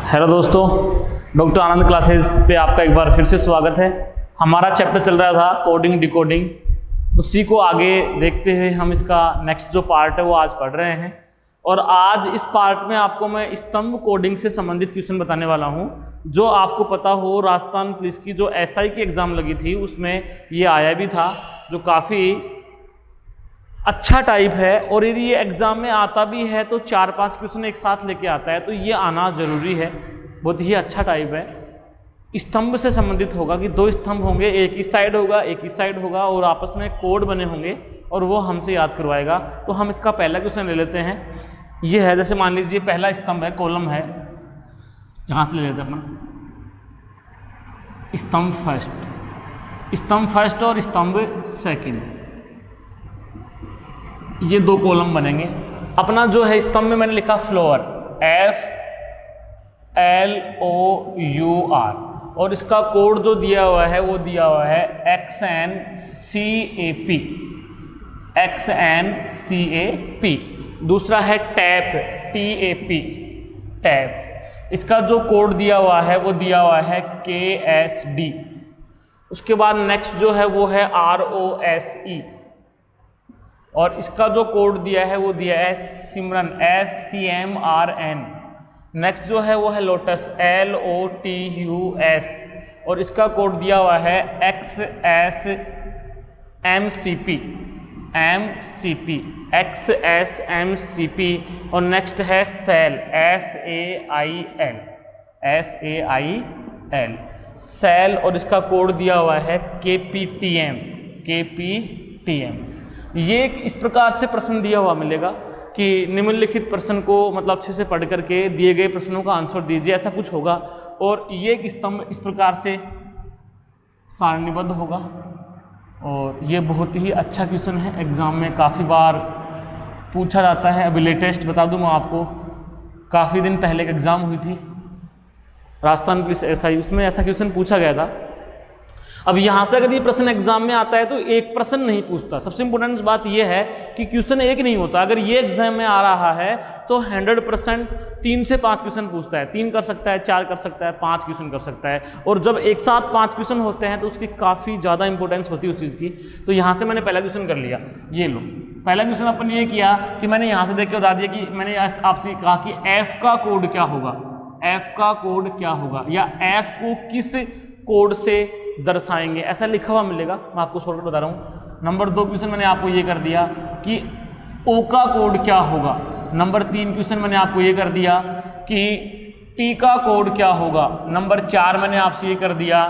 Hello दोस्तों, doctor आनंद classes पे आपका एक बार फिर से स्वागत है। हमारा चैप्टर चल रहा था कोडिंग डिकोडिंग, उसी को आगे देखते हुए हम इसका नेक्स्ट जो पार्ट है वो आज पढ़ रहे हैं। और आज इस पार्ट में आपको मैं स्तंभ कोडिंग से संबंधित क्वेश्चन बताने वाला हूं। जो आपको पता हो, राजस्थान पुलिस की जो एसआई की एग्ज़ाम लगी थी उसमें ये आया भी था, जो काफ़ी अच्छा टाइप है। और यदि ये एग्ज़ाम में आता भी है तो 4-5 क्वेश्चन एक साथ लेके आता है, तो ये आना ज़रूरी है। बहुत ही अच्छा टाइप है। स्तंभ से संबंधित होगा कि 2 स्तंभ होंगे, एक इस साइड होगा एक इस साइड होगा, और आपस में कोड बने होंगे और वो हमसे याद करवाएगा। तो हम इसका पहला क्वेश्चन ले लेते हैं। ये है, जैसे मान लीजिए पहला स्तंभ है, कॉलम है, यहाँ से ले लेते हैं अपना स्तंभ फर्स्ट और स्तंभ सेकंड। ये 2 कॉलम बनेंगे। अपना जो है स्तंभ में मैंने लिखा फ्लोर, FLOUR, और इसका कोड जो दिया हुआ है वो दिया हुआ है XNCAP। दूसरा है टैप, टैप। इसका जो कोड दिया हुआ है वो दिया हुआ है KSD। उसके बाद नेक्स्ट जो है वो है ROSE, और इसका जो कोड दिया है वो दिया है सिमरन, SCMRN। नेक्स्ट जो है वो है लोटस, LOTUS, और इसका कोड दिया हुआ है XSMCP। और नेक्स्ट है सेल, SAIL, सेल, और इसका कोड दिया हुआ है KPTM। ये इस प्रकार से प्रश्न दिया हुआ मिलेगा कि निम्नलिखित प्रश्न को मतलब अच्छे से पढ़ करके दिए गए प्रश्नों का आंसर दीजिए, ऐसा कुछ होगा। और ये एक स्तंभ इस प्रकार से सारणीबद्ध होगा। और ये बहुत ही अच्छा क्वेश्चन है, एग्ज़ाम में काफ़ी बार पूछा जाता है। अभी लेटेस्ट बता दूँ मैं आपको, काफ़ी दिन पहले एक एग्ज़ाम हुई थी राजस्थान पुलिस एसआई, उसमें ऐसा क्वेश्चन पूछा गया था। अब यहाँ से अगर ये प्रश्न एग्जाम में आता है तो एक प्रश्न नहीं पूछता। सबसे इंपॉर्टेंट बात ये है कि क्वेश्चन एक नहीं होता। अगर ये एग्जाम में आ रहा है तो 100% 3 से 5 क्वेश्चन पूछता है। 3 कर सकता है, 4 कर सकता है, 5 क्वेश्चन कर सकता है। और जब एक साथ 5 क्वेश्चन होते हैं तो उसकी काफ़ी ज़्यादा इंपॉर्टेंस होती है उस चीज़ की। तो यहाँ से मैंने पहला क्वेश्चन कर लिया। ये लो, पहला क्वेश्चन अपन ये किया कि मैंने यहाँ से देख के बता दिया कि मैंने आपसे कहा कि F का कोड क्या होगा, F का कोड क्या होगा, या F को किस कोड से दर्शाएंगे, ऐसा लिखा हुआ मिलेगा। मैं आपको शॉर्टकट बता रहा हूँ। नंबर 2 क्वेश्चन मैंने आपको ये कर दिया कि O का कोड क्या होगा। नंबर 3 क्वेश्चन मैंने आपको ये कर दिया कि T का कोड क्या होगा। नंबर 4 मैंने आपसे ये कर दिया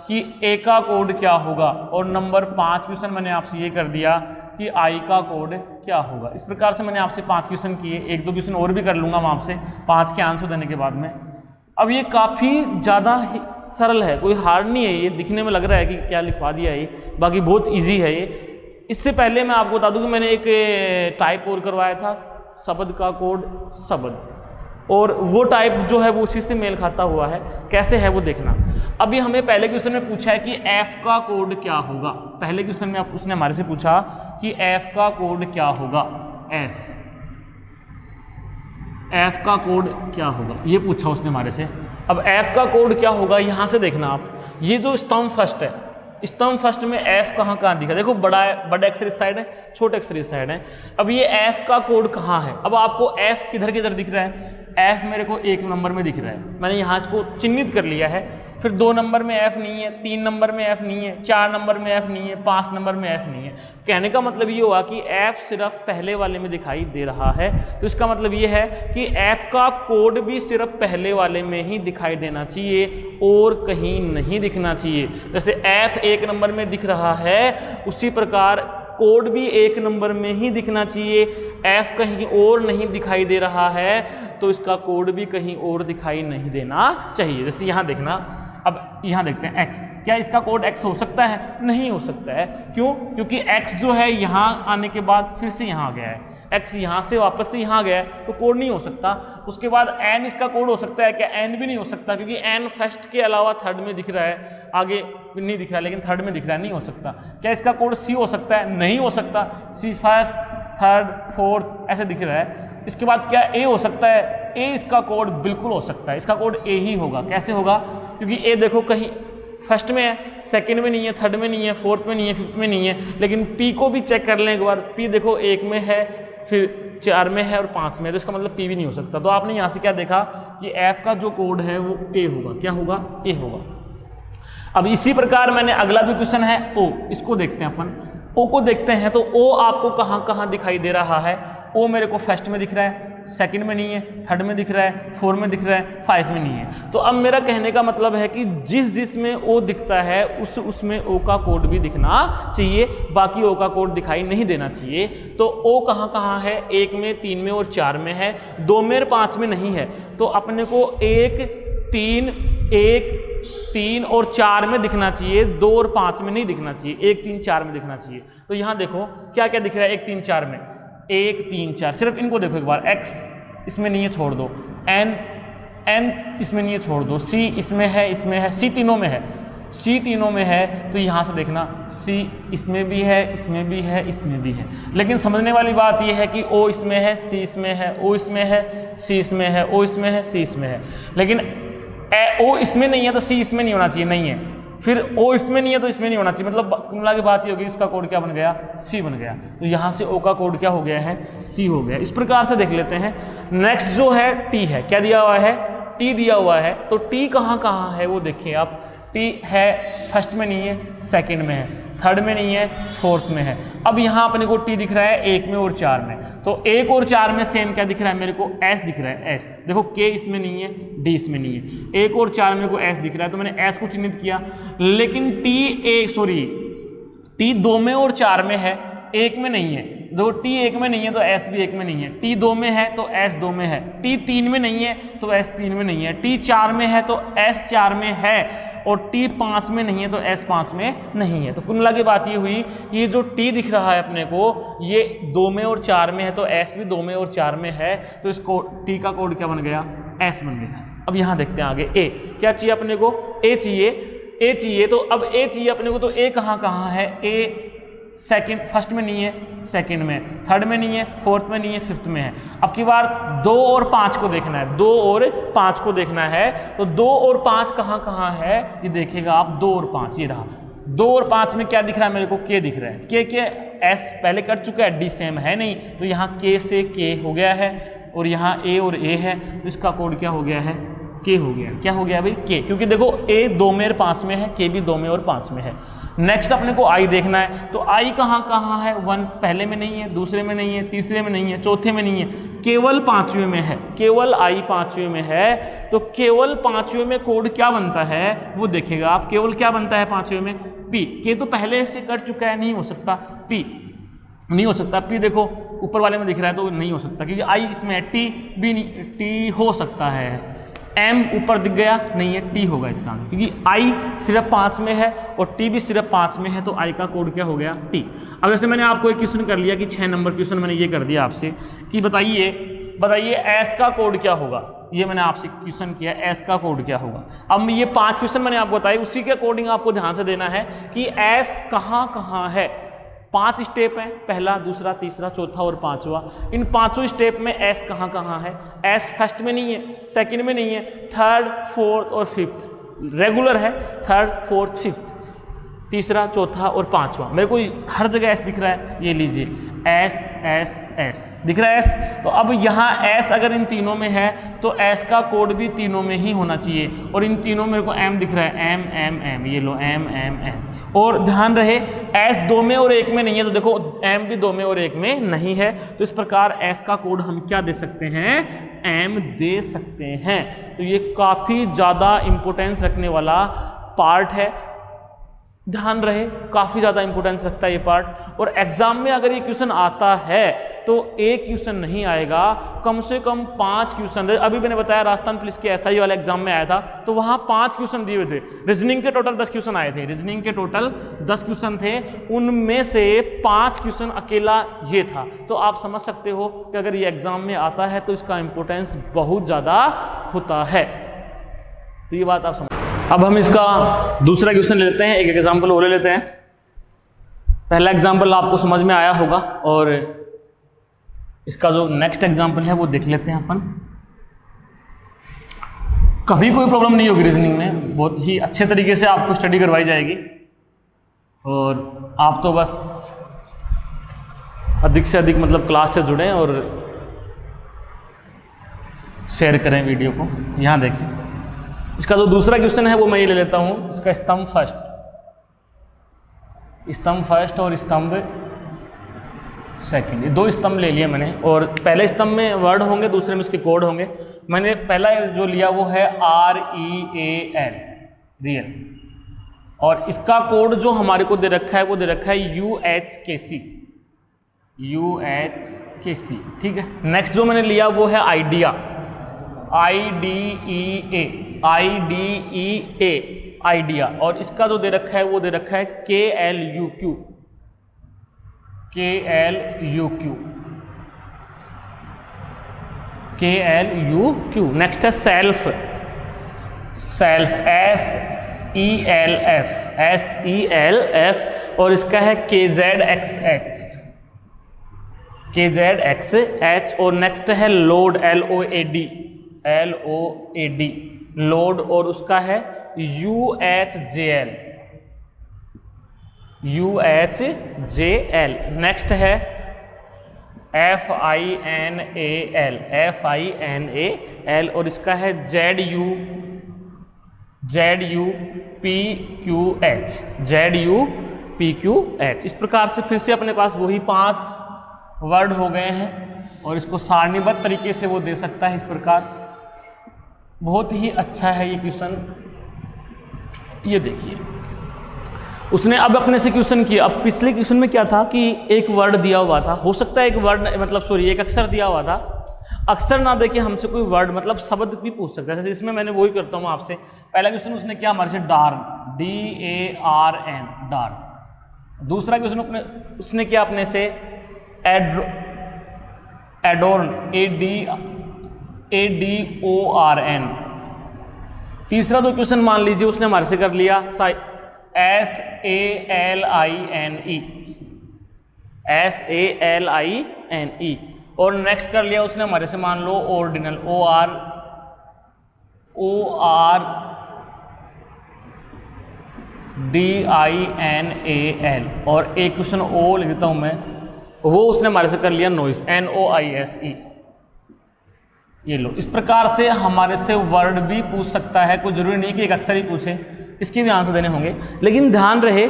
कि A का कोड क्या होगा। और नंबर 5 क्वेश्चन मैंने आपसे ये कर दिया कि I का कोड क्या होगा। इस प्रकार से मैंने आपसे 5 क्वेश्चन किए। 1-2 क्वेश्चन और भी कर लूँगा मैं आपसे 5 के आंसर देने के बाद में। अब ये काफ़ी ज़्यादा ही सरल है, कोई हार्ड नहीं है। ये दिखने में लग रहा है कि क्या लिखवा दिया है ये, बाकी बहुत इजी है ये। इससे पहले मैं आपको बता दूं कि मैंने एक टाइप और करवाया था, शब्द का कोड शब्द, और वो टाइप जो है वो उसी से मेल खाता हुआ है। कैसे है वो देखना। अभी हमें पहले क्वेश्चन में पूछा है कि F का कोड क्या होगा। पहले क्वेश्चन में उसने हमारे से पूछा कि F का कोड क्या होगा। F का कोड क्या होगा, ये पूछा उसने हमारे से। अब F का कोड क्या होगा, यहाँ से देखना आप। ये जो स्तंभ फर्स्ट है, स्तंभ फर्स्ट में F कहाँ दिखा, देखो बड़ा है, बड़ा अक्षर इस साइड है, छोटे अक्षर इस साइड है। अब ये F का कोड कहाँ है। अब आपको F किधर दिख रहा है। F मेरे को 1 नंबर में दिख रहा है, मैंने यहाँ इसको चिन्हित कर लिया है। फिर 2 नंबर में F नहीं है, 3 नंबर में F नहीं है, 4 नंबर में F नहीं है, 5 नंबर में F नहीं है। कहने का मतलब ये हुआ कि F सिर्फ पहले वाले में दिखाई दे रहा है। तो इसका मतलब ये है कि F का कोड भी सिर्फ पहले वाले में ही दिखाई देना चाहिए और कहीं नहीं दिखना चाहिए। जैसे F 1 नंबर में दिख रहा है, उसी प्रकार कोड भी 1 नंबर में ही दिखना चाहिए। F कहीं और नहीं दिखाई दे रहा है तो इसका कोड भी कहीं और दिखाई नहीं देना चाहिए। जैसे यहाँ देखना, अब यहाँ देखते हैं X, क्या इसका कोड X हो सकता है? नहीं हो सकता है। क्यों? क्योंकि X जो है यहाँ आने के बाद फिर से यहाँ आ गया है, X यहाँ से वापस से यहाँ गया है, तो कोड नहीं हो सकता। उसके बाद N इसका कोड हो सकता है क्या? N भी नहीं हो सकता, क्योंकि N फर्स्ट के अलावा थर्ड में दिख रहा है, आगे नहीं दिख रहा है लेकिन थर्ड में दिख रहा है, नहीं हो सकता। क्या इसका कोड C हो सकता है? नहीं हो सकता, C फर्स्ट थर्ड फोर्थ ऐसे दिख रहा है। इसके बाद क्या A हो सकता है? ए इसका कोड बिल्कुल हो सकता है, इसका कोड ए ही होगा। कैसे होगा? क्योंकि ए देखो कहीं फर्स्ट में है, सेकंड में नहीं है, थर्ड में नहीं है, फोर्थ में नहीं है, फिफ्थ में नहीं है। लेकिन पी को भी चेक कर लें एक बार, पी देखो एक में है, फिर 4 में है और 5 में है, तो इसका मतलब पी भी नहीं हो सकता। तो आपने यहाँ से क्या देखा कि ऐप का जो कोड है वो ए होगा। क्या होगा? ए होगा। अब इसी प्रकार मैंने अगला जो क्वेश्चन है ओ, इसको देखते हैं अपन। ओ को देखते हैं तो ओ आपको कहाँ कहाँ दिखाई दे रहा है? ओ मेरे को फर्स्ट में दिख रहा है, सेकंड में नहीं है, थर्ड में दिख रहा है, 4 में दिख रहा है, 5 में नहीं है। तो अब मेरा कहने का मतलब है कि जिसमें ओ दिखता है उसमें ओ का कोड भी दिखना चाहिए, बाकी ओ का कोड दिखाई नहीं देना चाहिए। तो ओ कहाँ कहाँ है? 1 में, 3 में और 4 में है, 2 में और 5 में नहीं है। तो अपने को 1, 3 और 4 में दिखना चाहिए, 2 और 5 में नहीं दिखना चाहिए, 1, 3, 4 में दिखना चाहिए। तो यहाँ देखो क्या क्या दिख रहा है 1, 3, 4 में, 1, 3, 4, सिर्फ इनको देखो एक बार। x इसमें नहीं है, छोड़ दो। n इसमें नहीं है, छोड़ दो। c इसमें है, इसमें है, c तीनों में है, c तीनों में है। तो यहाँ से देखना c इसमें भी है, इसमें भी है, इसमें भी है। लेकिन समझने वाली बात यह है कि o इसमें है, c इसमें है, o इसमें है, c इसमें है, o इसमें है, c इसमें है। लेकिन o इसमें नहीं है तो c इसमें नहीं होना चाहिए, नहीं है। फिर o इसमें नहीं है तो इसमें नहीं होना चाहिए। मतलब कुल की बात ये होगी, इसका कोड क्या बन गया? c बन गया। तो यहाँ से o का कोड क्या हो गया है? c हो गया। इस प्रकार से देख लेते हैं। नेक्स्ट जो है t है, क्या दिया हुआ है? t दिया हुआ है। तो t कहाँ कहाँ है वो देखिए आप। t है फर्स्ट में नहीं है, सेकंड में है, थर्ड में नहीं है, फोर्थ में है। अब यहाँ अपने को t दिख रहा है 1 में और 4 में। तो 1 और 4 में सेम क्या दिख रहा है मेरे को? s दिख रहा है, s। देखो k इसमें नहीं है, d इसमें नहीं है। 1 और 4 में को s दिख रहा है तो मैंने s को चिन्हित किया। लेकिन t 2 में और 4 में है, 1 में नहीं है। देखो t 1 में नहीं है तो s भी 1 में नहीं है, t 2 में है तो s 2 में है, t 3 में नहीं है तो s 3 में नहीं है, t 4 में है तो s 4 में है, और t 5 में नहीं है तो s 5 में नहीं है। तो कुल मिला के बात ये हुई कि ये जो t दिख रहा है अपने को, ये 2 में और 4 में है तो s भी 2 में और 4 में है। तो इसको t का कोड क्या बन गया? s बन गया। अब यहाँ देखते हैं आगे a क्या चाहिए अपने को? a चाहिए। तो अब a चाहिए अपने को, तो a कहाँ कहाँ है? a सेकंड, फर्स्ट में नहीं है, सेकंड में, थर्ड में नहीं है, फोर्थ में नहीं है, फिफ्थ में है। अब की बार 2 और 5 को देखना है, 2 और 5 को देखना है। तो 2 और 5 कहाँ कहाँ है ये देखेगा आप। 2 और 5 ये रहा। 2 और 5 में क्या दिख रहा है मेरे को? k दिख रहा है। k s पहले कर चुका है, d सेम है नहीं, तो यहाँ k से k हो गया है, और यहाँ a और a है, तो इसका कोड क्या हो गया है? k हो गया। क्या हो गया भाई? k। क्योंकि देखो a 2 में और 5 में है, k भी 2 में और 5 में है। नेक्स्ट अपने को i देखना है। तो i कहाँ कहाँ है? 1 पहले में नहीं है, दूसरे में नहीं है, तीसरे में नहीं है, चौथे में नहीं है, केवल 5वें में है। केवल i 5वें में है। तो केवल 5वें में कोड क्या बनता है वो देखेगा आप। केवल क्या बनता है 5वें में? p। k तो पहले से कर चुका है, नहीं हो सकता। p नहीं हो सकता। p देखो ऊपर वाले में दिख रहा है तो नहीं हो सकता, क्योंकि i इसमें है, t भी नहीं, t हो सकता है। m ऊपर दिख गया, नहीं है, t होगा इसका, क्योंकि i सिर्फ 5 में है और t भी सिर्फ 5 में है। तो i का कोड क्या हो गया? t। अब जैसे मैंने आपको एक क्वेश्चन कर लिया कि 6 नंबर क्वेश्चन मैंने ये कर दिया आपसे कि बताइए s का कोड क्या होगा। ये मैंने आपसे क्वेश्चन किया, s का कोड क्या होगा। अब ये 5 क्वेश्चन मैंने आपको बताए, उसी के अकॉर्डिंग आपको ध्यान से देना है कि s कहाँ कहाँ है। 5 स्टेप हैं, पहला, दूसरा, तीसरा, चौथा और 5वां। इन 5 स्टेप में s कहाँ कहाँ है? s फर्स्ट में नहीं है, सेकंड में नहीं है, थर्ड, फोर्थ और फिफ्थ रेगुलर है, थर्ड, फोर्थ, फिफ्थ, तीसरा, चौथा और 5वां। मेरे को हर जगह s दिख रहा है, ये लीजिए s s s दिख रहा है s। तो अब यहाँ s अगर इन तीनों में है तो s का कोड भी तीनों में ही होना चाहिए, और इन तीनों में को m दिख रहा है, m m m, ये लो m m m। और ध्यान रहे s 2 में और 1 में नहीं है, तो देखो m भी 2 में और 1 में नहीं है। तो इस प्रकार s का कोड हम क्या दे सकते हैं? m दे सकते हैं। तो ये काफ़ी ज़्यादा इम्पोर्टेंस रखने वाला पार्ट है, ध्यान रहे, काफ़ी ज़्यादा इंपॉर्टेंस रखता है ये पार्ट। और एग्जाम में अगर ये क्वेश्चन आता है तो एक क्वेश्चन नहीं आएगा, कम से कम 5 क्वेश्चन। अभी मैंने बताया राजस्थान पुलिस के SI वाले एग्जाम में आया था, तो वहाँ 5 क्वेश्चन दिए हुए थे। रीजनिंग के टोटल 10 क्वेश्चन आए थे, रीजनिंग के टोटल 10 क्वेश्चन थे, उनमें से 5 क्वेश्चन अकेला ये था। तो आप समझ सकते हो कि अगर ये एग्जाम में आता है तो इसका इंपॉर्टेंस बहुत ज़्यादा होता है। तो ये बात आप समझ। अब हम इसका दूसरा क्वेश्चन ले लेते हैं, एक एग्जाम्पल और ले लेते हैं। पहला एग्जाम्पल आपको समझ में आया होगा, और इसका जो नेक्स्ट एग्जाम्पल है वो देख लेते हैं अपन। कभी कोई प्रॉब्लम नहीं होगी रीजनिंग में, बहुत ही अच्छे तरीके से आपको स्टडी करवाई जाएगी और आप तो बस अधिक से अधिक मतलब क्लास से जुड़ें और शेयर करें वीडियो को। यहाँ देखें, इसका जो दूसरा क्वेश्चन है वो मैं ये ले लेता हूँ। इसका स्तंभ फर्स्ट और स्तंभ सेकंड, ये दो स्तंभ ले लिए मैंने और पहले स्तंभ में वर्ड होंगे, दूसरे में इसके कोड होंगे। मैंने पहला जो लिया वो है REAL, रियल, और इसका कोड जो हमारे को दे रखा है वो दे रखा है UHKC, ठीक है। नेक्स्ट जो मैंने लिया वो है आइडिया, IDEA, आइडिया, और इसका जो दे रखा है वो दे रखा है KLUQ। नेक्स्ट है सेल्फ, SELF, और इसका है KZXH, और नेक्स्ट है लोड, LOAD, लोड, और उसका है UHJL। नेक्स्ट है FINAL, और इसका है ZUPQH। इस प्रकार से फिर से अपने पास वही 5 वर्ड हो गए हैं और इसको सारणीबद्ध तरीके से वो दे सकता है इस प्रकार। बहुत ही अच्छा है ये क्वेश्चन। ये देखिए, उसने अब अपने से क्वेश्चन किया। अब पिछले क्वेश्चन में क्या था कि एक वर्ड दिया हुआ था, हो सकता है एक वर्ड मतलब एक अक्षर दिया हुआ था, अक्षर ना देके हमसे कोई वर्ड मतलब शब्द भी पूछ सकता है। जैसे इसमें मैंने वही करता हूँ आपसे। पहला क्वेश्चन उसने किया हमारे से डार्न, DARN, डार्न। दूसरा क्वेश्चन उसने किया अपने से एडोर्न, ADORN। तीसरा जो क्वेश्चन मान लीजिए उसने हमारे से कर लिया SALINE, और नेक्स्ट कर लिया उसने हमारे से मान लो ऑर्डिनल, ORDINAL, और एक क्वेश्चन ओ लिख देता हूं मैं, वो उसने हमारे से कर लिया नॉइस, NOISE। ये लो, इस प्रकार से हमारे से वर्ड भी पूछ सकता है, कोई जरूरी नहीं कि एक अक्षर ही पूछे, इसके भी आंसर देने होंगे। लेकिन ध्यान रहे,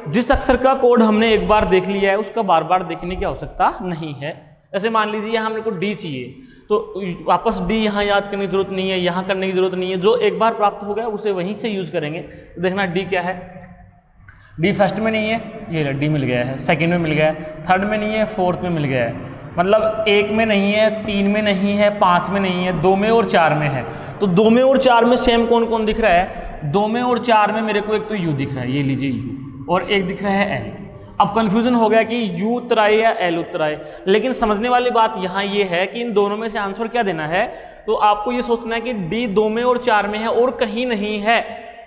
जिस अक्षर का कोड हमने एक बार देख लिया है उसका बार बार देखने की आवश्यकता नहीं है। जैसे मान लीजिए यहाँ मेरे को D चाहिए, तो वापस D यहाँ याद करने की जरूरत नहीं है, यहाँ करने की जरूरत नहीं है। जो एक बार प्राप्त हो गया उसे वहीं से यूज करेंगे। तो देखना D क्या है, D फर्स्ट में नहीं है, ये D मिल गया है, सेकंड में मिल गया है, थर्ड में नहीं है, फोर्थ में मिल गया है। मतलब 1 में नहीं है, 3 में नहीं है, 5 में नहीं है, 2 में और 4 में है। तो 2 में और 4 में सेम कौन कौन दिख रहा है? 2 में और 4 में मेरे को एक तो U दिख रहा है, ये लीजिए U, और एक दिख रहा है L। अब कन्फ्यूजन हो गया कि U उत्तर आए या L उत्तर आए, लेकिन समझने वाली बात यहाँ ये है कि इन दोनों में से आंसर क्या देना है। तो आपको ये सोचना है कि D 2 में और 4 में है और कहीं नहीं है,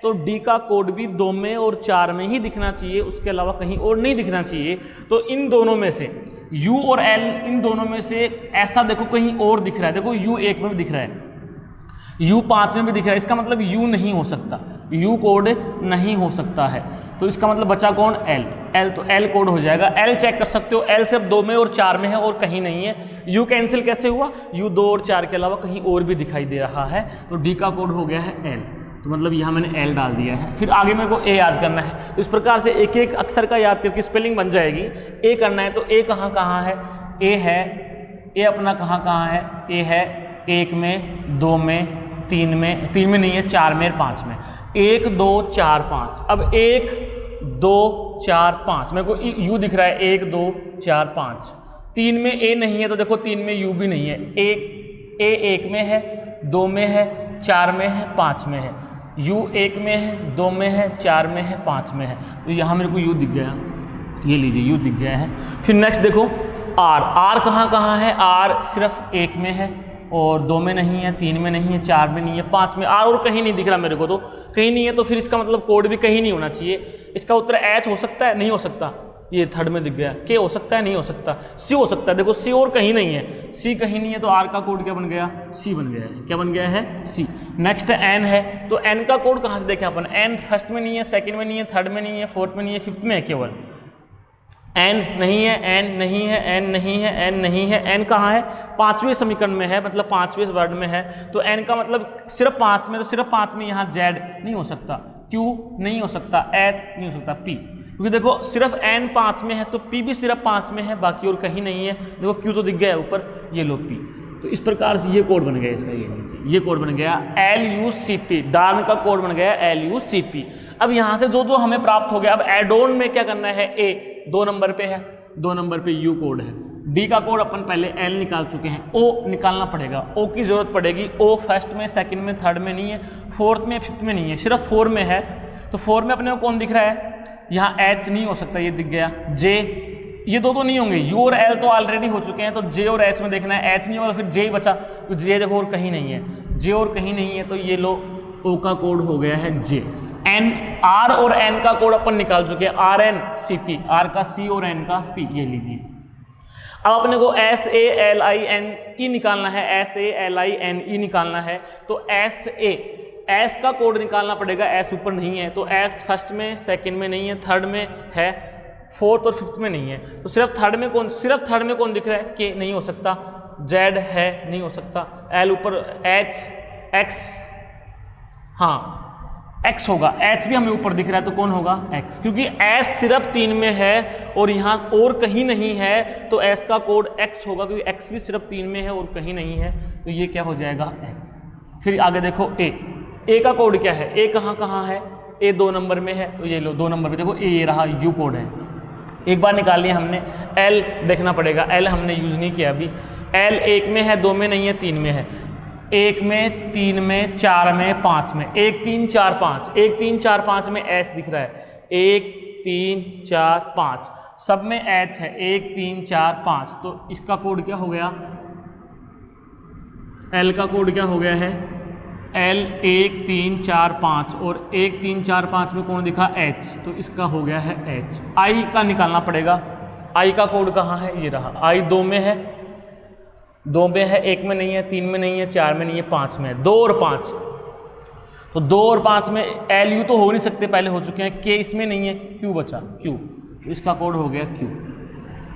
तो D का कोड भी 2 में और 4 में ही दिखना चाहिए, उसके अलावा कहीं और नहीं दिखना चाहिए। तो इन दोनों में से U और L, इन दोनों में से ऐसा देखो कहीं और दिख रहा है, देखो U 1 में भी दिख रहा है, U 5 में भी दिख रहा है, इसका मतलब U नहीं हो सकता, U कोड नहीं हो सकता है। तो इसका मतलब बचा कौन? L, तो L कोड हो जाएगा। L चेक कर सकते हो, L सिर्फ 2 में और 4 में है और कहीं नहीं है। U कैंसिल कैसे हुआ? U 2 और 4 के अलावा कहीं और भी दिखाई दे रहा है, तो D का कोड हो गया है L। तो मतलब यहाँ मैंने L डाल दिया है। फिर आगे मेरे को A याद करना है, तो इस प्रकार से एक एक अक्षर का याद करके स्पेलिंग बन जाएगी। A करना है तो A कहाँ कहाँ है? A है, A अपना कहाँ कहाँ है? A है 1 में, 2 में, 3 में, 3 में नहीं है, 4 में और 5 में। 1 2 4 5। अब 1 2 4 5 मेरे को U दिख रहा है, 1 2 4 5। 3 में A नहीं है, तो देखो 3 में U भी नहीं है। A 1 में है, 2 में है, 4 में है, 5 में है। U 1 में है, 2 में है, 4 में है, 5 में है। तो यहाँ मेरे को U दिख गया, ये लीजिए U दिख गया है। फिर नेक्स्ट देखो R कहाँ कहाँ है? R सिर्फ 1 में है और 2 में नहीं है, 3 में नहीं है, 4 में नहीं है, 5 में। R और कहीं नहीं दिख रहा मेरे को, तो कहीं नहीं है, तो फिर इसका मतलब कोड भी कहीं नहीं होना चाहिए। इसका उत्तर H हो सकता है? नहीं हो सकता। ये थर्ड में दिख गया। के हो सकता है, नहीं हो सकता। सी हो सकता है, देखो सी और कहीं नहीं है, सी कहीं नहीं है तो आर का कोड क्या बन गया, सी बन गया है। क्या बन गया है, सी। नेक्स्ट एन है, तो एन का कोड कहाँ से देखें अपन, एन फर्स्ट में नहीं है, सेकंड में नहीं है, थर्ड में नहीं है, फोर्थ में नहीं है, फिफ्थ में है केवल। एन नहीं है, एन नहीं है, एन नहीं है, एन नहीं है, एन कहाँ है, पांचवें समीकरण में है, मतलब पांचवें वर्ड में है। तो एन का मतलब सिर्फ 5 में, तो सिर्फ 5 में यहाँ जेड नहीं हो सकता, क्यू नहीं हो सकता, एच नहीं हो सकता, पी। क्योंकि देखो सिर्फ एन 5 में है तो पी भी सिर्फ 5 में है, बाकी और कहीं नहीं है। देखो क्यू तो दिख गया है ऊपर, ये लो पी। तो इस प्रकार से ये कोड बन गया इसका, ये नीचे ये कोड बन गया LUCP, डार्न का कोड बन गया LUCP। अब यहाँ से जो जो हमें प्राप्त हो गया, अब एड ऑन में क्या करना है, ए 2 नंबर पे है, 2 नंबर पे यू कोड है, डी का कोड अपन पहले एल निकाल चुके हैं, ओ निकालना पड़ेगा, ओ की जरूरत पड़ेगी। ओ फर्स्ट में, सेकंड में, थर्ड में नहीं है, फोर्थ में, फिफ्थ में नहीं है, सिर्फ 4 में है। तो 4 में अपने को कौन दिख रहा है, यहाँ एच नहीं हो सकता, ये दिख गया। जे, ये दो तो नहीं होंगे, यू और एल तो ऑलरेडी हो चुके हैं, तो जे और एच में देखना है, एच नहीं होगा फिर जे ही बचा, तो जे देखो और कहीं नहीं है, जे और कहीं नहीं है, तो ये लो ओ का कोड हो गया है जे। एन, आर और एन का कोड अपन निकाल चुके हैं, R N C P, R का सी और एन का पी, ये लीजिए। अब अपने को SALINE निकालना है, SALINE निकालना है, तो एस का कोड निकालना पड़ेगा, एस ऊपर नहीं है, तो एस फर्स्ट में, सेकंड में नहीं है, थर्ड में है, फोर्थ और फिफ्थ में नहीं है, तो सिर्फ थर्ड में कौन दिख रहा है, के नहीं हो सकता, जेड है नहीं हो सकता, एल ऊपर, एच, एक्स, हाँ एक्स होगा, एच भी हमें ऊपर दिख रहा है तो कौन होगा, एक्स, क्योंकि एस सिर्फ 3 में है और यहाँ और कहीं नहीं है, तो एस का कोड एक्स होगा, क्योंकि एक्स भी सिर्फ 3 में है और कहीं नहीं है, तो ये क्या हो जाएगा, एक्स। फिर आगे देखो ए का कोड क्या है, ए कहाँ है, ए 2 नंबर में है, तो ये लो 2 नंबर पे देखो ए रहा, यू कोड है, एक बार निकाल लिया हमने। एल देखना पड़ेगा, एल हमने यूज़ नहीं किया अभी, एल 1 में है, 2 में नहीं है, 3 में है, 1 में, 3 में, 4 में, 5 में, 1 3 4 5, 1 3 4 5 में एस दिख रहा है, 1 3 4 5 सब में एच है, 1 3 4 5, तो इसका कोड क्या हो गया, एल का कोड क्या हो गया है, एल 1 3 4 5 और 1 3 4 5 में कौन दिखा, एच, तो इसका हो गया है एच। आई का निकालना पड़ेगा, आई का कोड कहाँ है, ये रहा, आई 2 में है, 2 में है, 1 में नहीं है, 3 में नहीं है, 4 में नहीं है, 5 में है, 2 और 5, तो 2 और 5 में एल यू तो हो नहीं सकते, पहले हो चुके हैं, के इसमें नहीं है, क्यू बचा, क्यू, तो इसका कोड हो गया क्यू,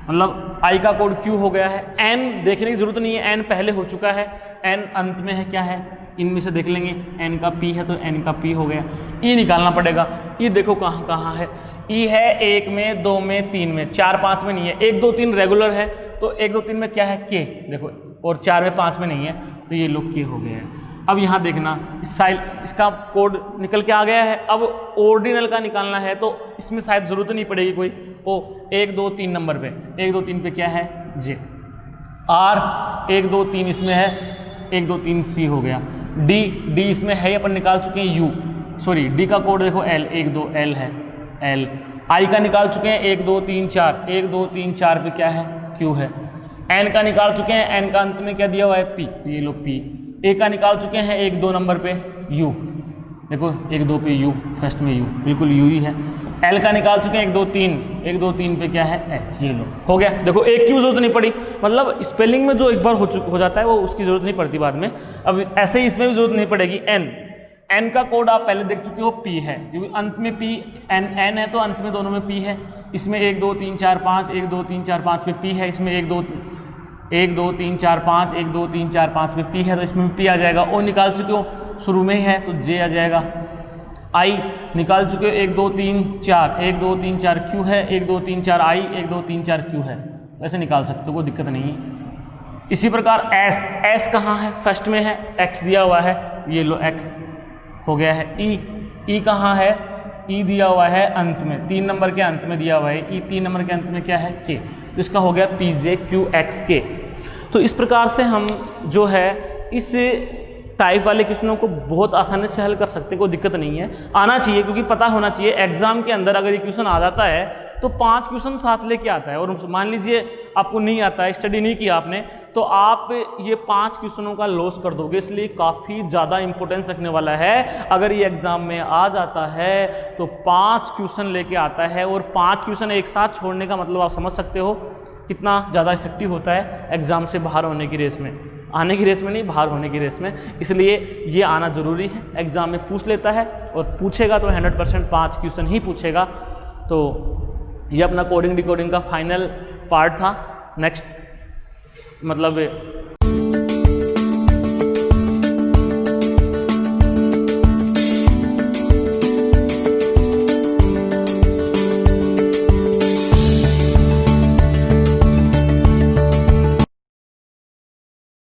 मतलब आई का कोड क्यू हो गया है। एन देखने की जरूरत नहीं है, एन पहले हो चुका है, एन अंत में है, क्या है, इनमें से देख लेंगे, एन का पी है तो एन का पी हो गया। ई निकालना पड़ेगा, ई देखो कहाँ है, ई है 1 में, 2 में, 3 में, 4 5 में नहीं है, 1 2 3 रेगुलर है, तो 1 2 3 में क्या है, के देखो, और 4 में 5 में नहीं है, तो ये लोग के हो गए हैं। अब यहाँ देखना, इसका कोड निकल के आ गया है। अब ऑर्डिनल का निकालना है तो इसमें शायद ज़रूरत नहीं पड़ेगी कोई, ओ 1 2 3 नंबर पे, 1 2 3 पे क्या है, जे। आर 1 2 3 इसमें है, 1 2 3 सी हो गया। डी इसमें है, अपन निकाल चुके हैं, यू, सॉरी डी का कोड देखो एल, 1 2 एल है, एल। आई का निकाल चुके हैं, 1 2 3 4, 1 2 3 4 पे क्या है, क्यू है। एन का निकाल चुके हैं, एन का अंत में क्या दिया हुआ है, पी, तो ये लो पी। ए का निकाल चुके हैं, 1 2 नंबर पे यू, देखो 1 2 पे यू, फर्स्ट में यू, बिल्कुल यू ही है। एल का निकाल चुके हैं, 1 2 3, 1 2 3 पे क्या है, एच, ये लो हो गया। देखो एक की जरूरत नहीं पड़ी, मतलब स्पेलिंग में जो एक बार हो जाता है वो उसकी जरूरत नहीं पड़ती बाद में। अब ऐसे ही इसमें भी जरूरत नहीं पड़ेगी। एन का कोड आप पहले देख चुके हो, पी है, क्योंकि अंत में पी, एन है तो अंत में दोनों में पी है। इसमें 1 2 3 4 5, 1 2 3 4 5 पे पी है, इसमें 1 2 3 4 5, 1 2 3 4 5 पे पी है, तो इसमें पी आ जाएगा। ओ निकाल चुके हो, शुरू में ही है तो जे आ जाएगा। आई निकाल चुके हो, 1 2 3 4, 1 2 3 4 क्यू है, 1 2 3 4 आई, 1 2 3 4 क्यू है, वैसे निकाल सकते हो, कोई दिक्कत नहीं है। इसी प्रकार एस कहाँ है, फर्स्ट में है, एक्स दिया हुआ है, ये लो एक्स हो गया है। ई कहाँ है, ई दिया हुआ है अंत में, 3 नंबर के अंत में दिया हुआ है, ई 3 नंबर के अंत में क्या है, के, तो इसका हो गया पी जे क्यू एक्स के। तो इस प्रकार से हम जो है इस टाइप वाले क्वेश्चनों को बहुत आसानी से हल कर सकते हैं, कोई दिक्कत नहीं है, आना चाहिए, क्योंकि पता होना चाहिए एग्जाम के अंदर अगर ये क्वेश्चन आ जाता है तो 5 क्वेश्चन साथ लेके आता है। और मान लीजिए आपको नहीं आता है, स्टडी नहीं किया आपने, तो आप ये 5 क्वेश्चनों का लॉस कर दोगे, इसलिए काफ़ी ज़्यादा इंपॉर्टेंस रखने वाला है। अगर ये एग्ज़ाम में आ जाता है तो 5 क्वेश्चन लेके आता है, और 5 क्वेश्चन एक साथ छोड़ने का मतलब आप समझ सकते हो कितना ज़्यादा इफेक्टिव होता है एग्ज़ाम से बाहर होने की रेस में, आने की रेस में नहीं, बाहर होने की रेस में। इसलिए ये आना ज़रूरी है, एग्ज़ाम में पूछ लेता है और पूछेगा तो 100% 5 क्वेश्चन ही पूछेगा। तो ये अपना कोडिंग डिकोडिंग का फाइनल पार्ट था। नेक्स्ट मतलब